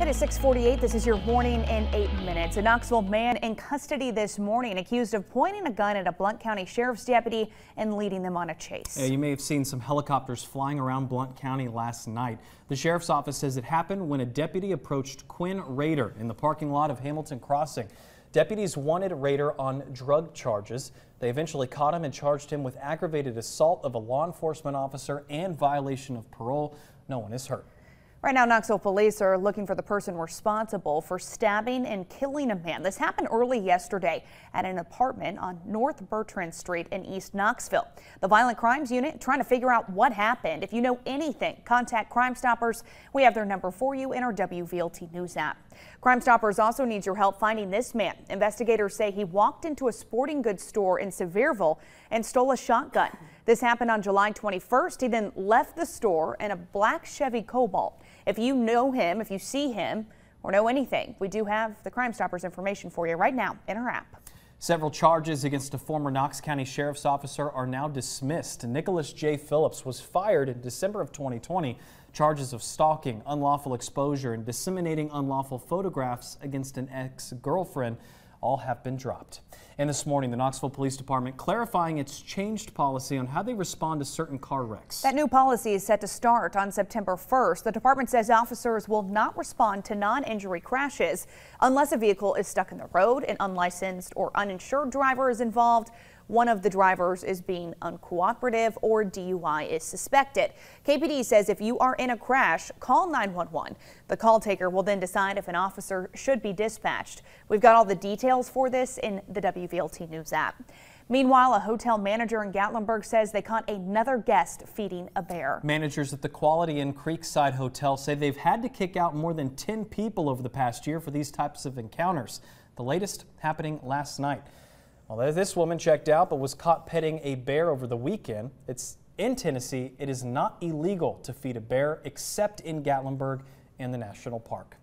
It is 6:48. This is your morning in 8 minutes. A Knoxville man in custody this morning accused of pointing a gun at a Blount County Sheriff's deputy and leading them on a chase. You may have seen some helicopters flying around Blount County last night. The sheriff's office says it happened when a deputy approached Quinn Rader in the parking lot of Hamilton Crossing. Deputies wanted Rader on drug charges. They eventually caught him and charged him with aggravated assault of a law enforcement officer and violation of parole. No one is hurt. Right now, Knoxville police are looking for the person responsible for stabbing and killing a man. This happened early yesterday at an apartment on North Bertrand Street in East Knoxville. The Violent Crimes Unit trying to figure out what happened. If you know anything, contact Crime Stoppers. We have their number for you in our WVLT News app. Crime Stoppers also needs your help finding this man. Investigators say he walked into a sporting goods store in Sevierville and stole a shotgun. This happened on July 21st. He then left the store in a black Chevy Cobalt. If you know him, if you see him, or know anything, we do have the Crime Stoppers information for you right now in our app. Several charges against a former Knox County Sheriff's officer are now dismissed. Nicholas J. Phillips was fired in December of 2020. Charges of stalking, unlawful exposure, and disseminating unlawful photographs against an ex-girlfriend all have been dropped. And this morning, the Knoxville Police Department clarifying its changed policy on how they respond to certain car wrecks. That new policy is set to start on September 1st. The department says officers will not respond to non-injury crashes unless a vehicle is stuck in the road, an unlicensed or uninsured driver is involved, one of the drivers is being uncooperative, or DUI is suspected. KPD says if you are in a crash, call 911. The call taker will then decide if an officer should be dispatched. We've got all the details for this in the WVLT News app. Meanwhile, a hotel manager in Gatlinburg says they caught another guest feeding a bear. Managers at the Quality Inn Creekside Hotel say they've had to kick out more than 10 people over the past year for these types of encounters. The latest happening last night. Well, this woman checked out but was caught petting a bear over the weekend. It's in Tennessee. It is not illegal to feed a bear except in Gatlinburg and the National Park.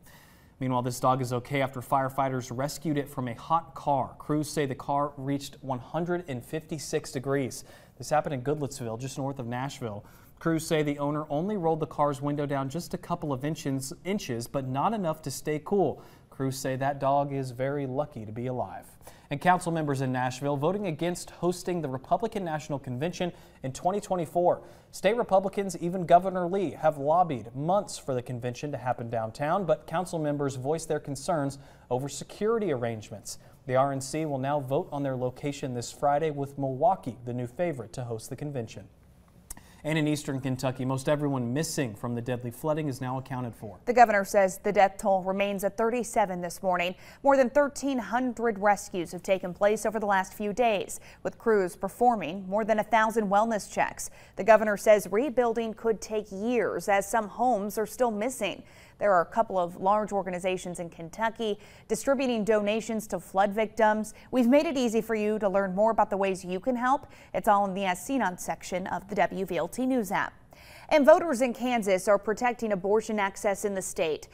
Meanwhile, this dog is okay after firefighters rescued it from a hot car. Crews say the car reached 156 degrees. This happened in Goodlettsville, just north of Nashville. Crews say the owner only rolled the car's window down just a couple of inches, but not enough to stay cool. Crews say that dog is very lucky to be alive. And council members in Nashville voting against hosting the Republican National Convention in 2024. State Republicans, even Governor Lee, have lobbied months for the convention to happen downtown, but council members voiced their concerns over security arrangements. The RNC will now vote on their location this Friday, with Milwaukee the new favorite to host the convention. And in eastern Kentucky, most everyone missing from the deadly flooding is now accounted for. The governor says the death toll remains at 37 this morning. More than 1,300 rescues have taken place over the last few days, with crews performing more than 1,000 wellness checks. The governor says rebuilding could take years as some homes are still missing. There are a couple of large organizations in Kentucky distributing donations to flood victims. We've made it easy for you to learn more about the ways you can help. It's all in the As Seen On section of the WVLT News app. And voters in Kansas are protecting abortion access in the state.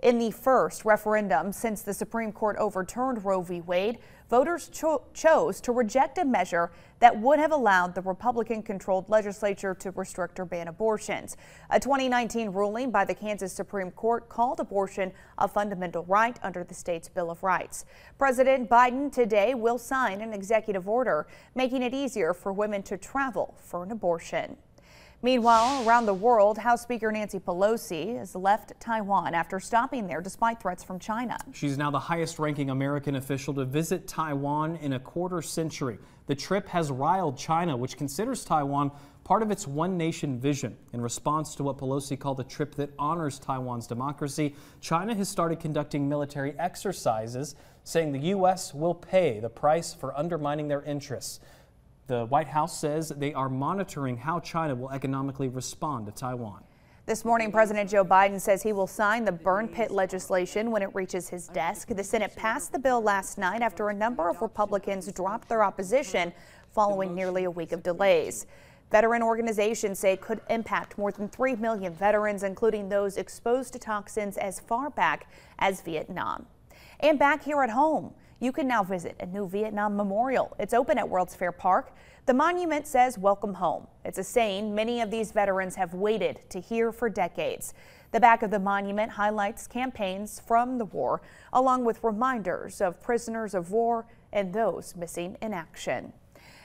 In the first referendum since the Supreme Court overturned Roe v. Wade, voters chose to reject a measure that would have allowed the Republican-controlled legislature to restrict or ban abortions. A 2019 ruling by the Kansas Supreme Court called abortion a fundamental right under the state's Bill of Rights. President Biden today will sign an executive order making it easier for women to travel for an abortion. Meanwhile, around the world, House Speaker Nancy Pelosi has left Taiwan after stopping there despite threats from China. She's now the highest-ranking American official to visit Taiwan in a quarter century. The trip has riled China, which considers Taiwan part of its one-nation vision. In response to what Pelosi called a trip that honors Taiwan's democracy, China has started conducting military exercises, saying the U.S. will pay the price for undermining their interests. The White House says they are monitoring how China will economically respond to Taiwan. This morning, President Joe Biden says he will sign the burn pit legislation when it reaches his desk. The Senate passed the bill last night after a number of Republicans dropped their opposition following nearly a week of delays. Veteran organizations say it could impact more than 3 million veterans, including those exposed to toxins as far back as Vietnam. And back here at home, you can now visit a new Vietnam memorial. It's open at World's Fair Park. The monument says, "Welcome home." It's a saying many of these veterans have waited to hear for decades. The back of the monument highlights campaigns from the war, along with reminders of prisoners of war and those missing in action.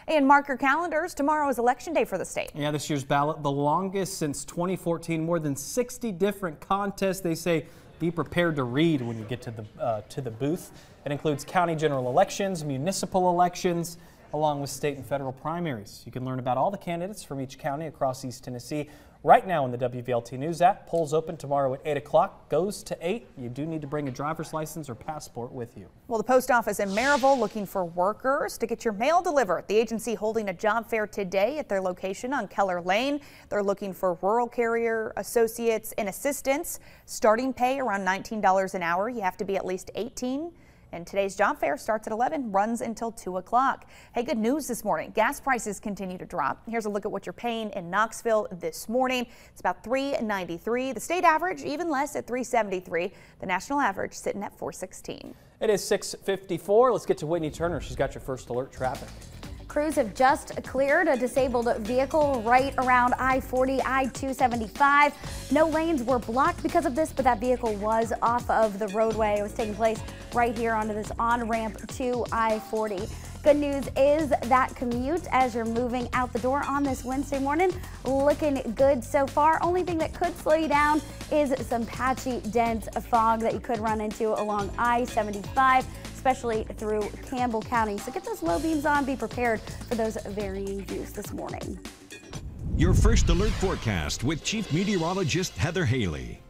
And mark your calendars. Tomorrow is election day for the state. Yeah, this year's ballot, the longest since 2014. More than 60 different contests. They say be prepared to read when you get to the booth. It includes county general elections, municipal elections, along with state and federal primaries. You can learn about all the candidates from each county across East Tennessee right now in the WVLT News app. Polls open tomorrow at 8 o'clock, goes to 8. You do need to bring a driver's license or passport with you. Well, the post office in Maryville looking for workers to get your mail delivered. The agency holding a job fair today at their location on Keller Lane. They're looking for rural carrier associates and assistants. Starting pay around $19 an hour. You have to be at least 18. And today's job fair starts at 11, runs until 2 o'clock. Hey, good news this morning. Gas prices continue to drop. Here's a look at what you're paying in Knoxville this morning. It's about $3.93. The state average even less at $3.73. The national average sitting at $4.16. It is 6:54. Let's get to Whitney Turner. She's got your first alert traffic. Crews have just cleared a disabled vehicle right around I-40, I-275. No lanes were blocked because of this, but that vehicle was off of the roadway. It was taking place right here onto this on-ramp to I-40. Good news is that commute as you're moving out the door on this Wednesday morning, looking good so far. Only thing that could slow you down is some patchy, dense fog that you could run into along I-75. Especially through Campbell County. So get those low beams on, be prepared for those varying views this morning. Your first alert forecast with Chief Meteorologist Heather Haley.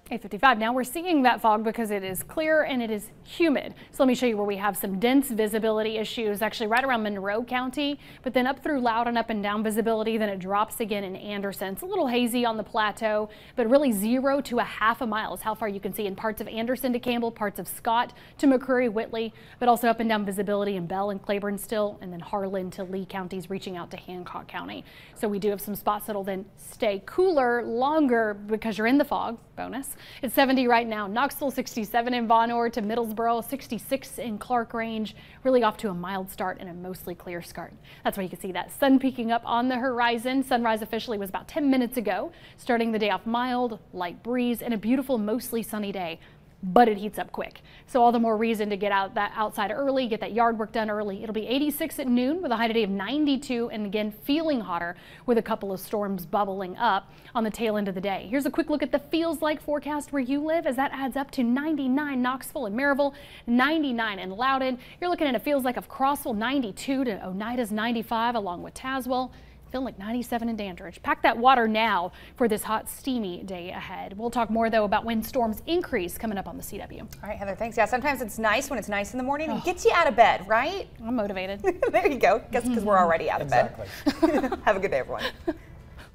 8:55 now. We're seeing that fog because it is clear and it is humid. So let me show you where we have some dense visibility issues, actually right around Monroe County, but then up through Loudon, up and down visibility. Then it drops again in Anderson. It's a little hazy on the plateau, but really 0 to a half a mile is how far you can see in parts of Anderson to Campbell, parts of Scott to McCreary, Whitley, but also up and down visibility in Bell and Claiborne still, and then Harlan to Lee counties reaching out to Hancock County. So we do have some spots that'll then stay cooler longer because you're in the fog. Bonus. It's 70 right now. Knoxville 67 in Von Orr to Middlesboro, 66 in Clark Range. Really off to a mild start and a mostly clear start. That's why you can see that sun peeking up on the horizon. Sunrise officially was about 10 minutes ago. Starting the day off mild, light breeze, and a beautiful mostly sunny day. But it heats up quick. So all the more reason to get outside early, get that yard work done early. It'll be 86 at noon with a high today of 92, and again feeling hotter with a couple of storms bubbling up on the tail end of the day. Here's a quick look at the feels like forecast where you live, as that adds up to 99 Knoxville and Maryville, 99 in Loudon. You're looking at a feels like of Crossville, 92 to Oneida's 95, along with Tazewell. Feeling like 97 in Dandridge. Pack that water now for this hot, steamy day ahead. We'll talk more, though, about when storms increase coming up on the CW. All right, Heather, thanks. Yeah, sometimes it's nice when it's nice in the morning and gets you out of bed, right? I'm motivated. There you go. Guess because we're already out of bed. Exactly. Have a good day, everyone.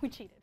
We cheated.